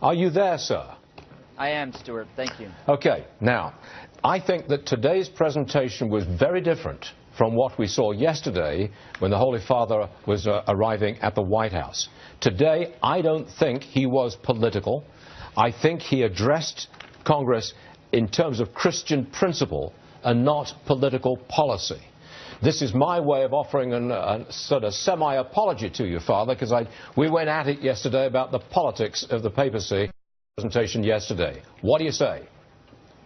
Are you there, sir? I am, Stuart. Thank you. Okay. Now, I think that today's presentation was very different from what we saw yesterday when the Holy Father was arriving at the White House. Today, I don't think he was political. I think he addressed Congress in terms of Christian principle and not political policy. This is my way of offering a sort of semi-apology to you, Father, because we went at it yesterday about the politics of the papacy presentation yesterday. What do you say?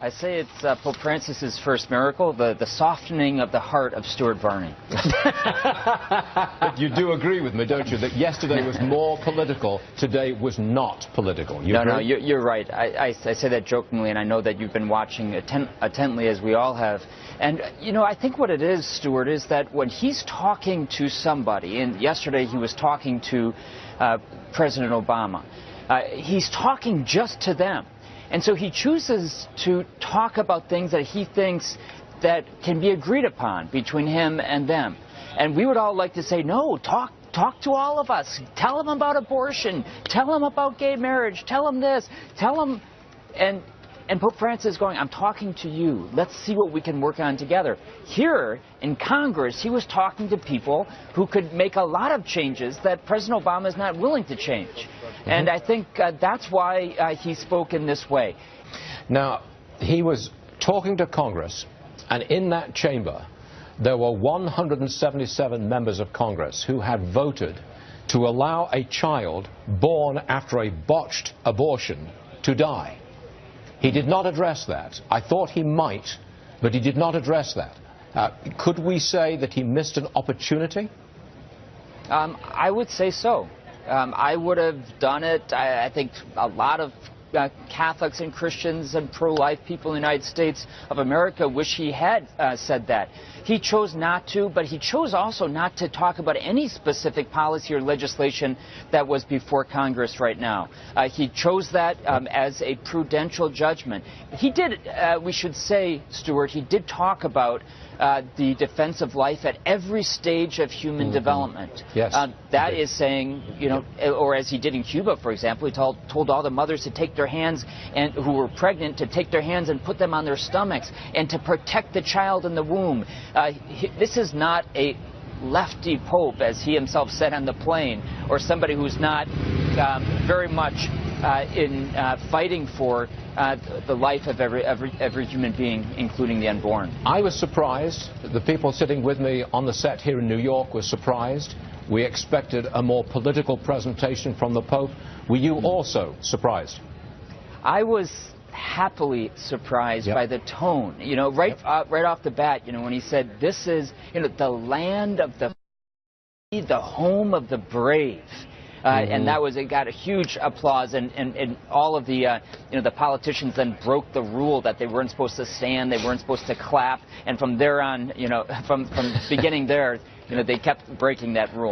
I say it's Pope Francis's first miracle, the softening of the heart of Stuart Varney. You do agree with me, don't you, that yesterday was more political, today was not political? No, you're right. I say that jokingly, and I know that you've been watching attentively, as we all have. And, you know, I think what it is, Stuart, is that when he's talking to somebody, and yesterday he was talking to President Obama, he's talking just to them. And so he chooses to talk about things that he thinks that can be agreed upon between him and them. And we would all like to say, no, talk to all of us. Tell them about abortion. Tell them about gay marriage. Tell them this. Tell them. And Pope Francis is going, I'm talking to you. Let's see what we can work on together. Here in Congress, he was talking to people who could make a lot of changes that President Obama is not willing to change. And I think that's why he spoke in this way. Now, he was talking to Congress, and in that chamber, there were 177 members of Congress who had voted to allow a child born after a botched abortion to die. He did not address that. I thought he might, but he did not address that. Could we say that he missed an opportunity? I would say so. I would have done it. I think a lot of Catholics and Christians and pro-life people in the United States of America wish he had said that. He chose not to, but he chose also not to talk about any specific policy or legislation that was before Congress right now. He chose that as a prudential judgment. He did, we should say, Stuart, he did talk about the defense of life at every stage of human development. Yes. That is saying, you know, or as he did in Cuba, for example, he told all the mothers to take their hands, and who were pregnant, to take their hands and put them on their stomachs and to protect the child in the womb. This is not a lefty pope, as he himself said on the plane, or somebody who's not very much in fighting for the life of every human being, including the unborn. I was surprised. The people sitting with me on the set here in New York were surprised. We expected a more political presentation from the Pope. Were you also surprised? I was happily surprised by the tone. You know, right off the bat, you know, when he said, this is, you know, the land of the free, the home of the brave. And that was, it got a huge applause, and all of the, you know, the politicians then broke the rule that they weren't supposed to stand, they weren't supposed to clap, and from there on, you know, from beginning there, you know, they kept breaking that rule.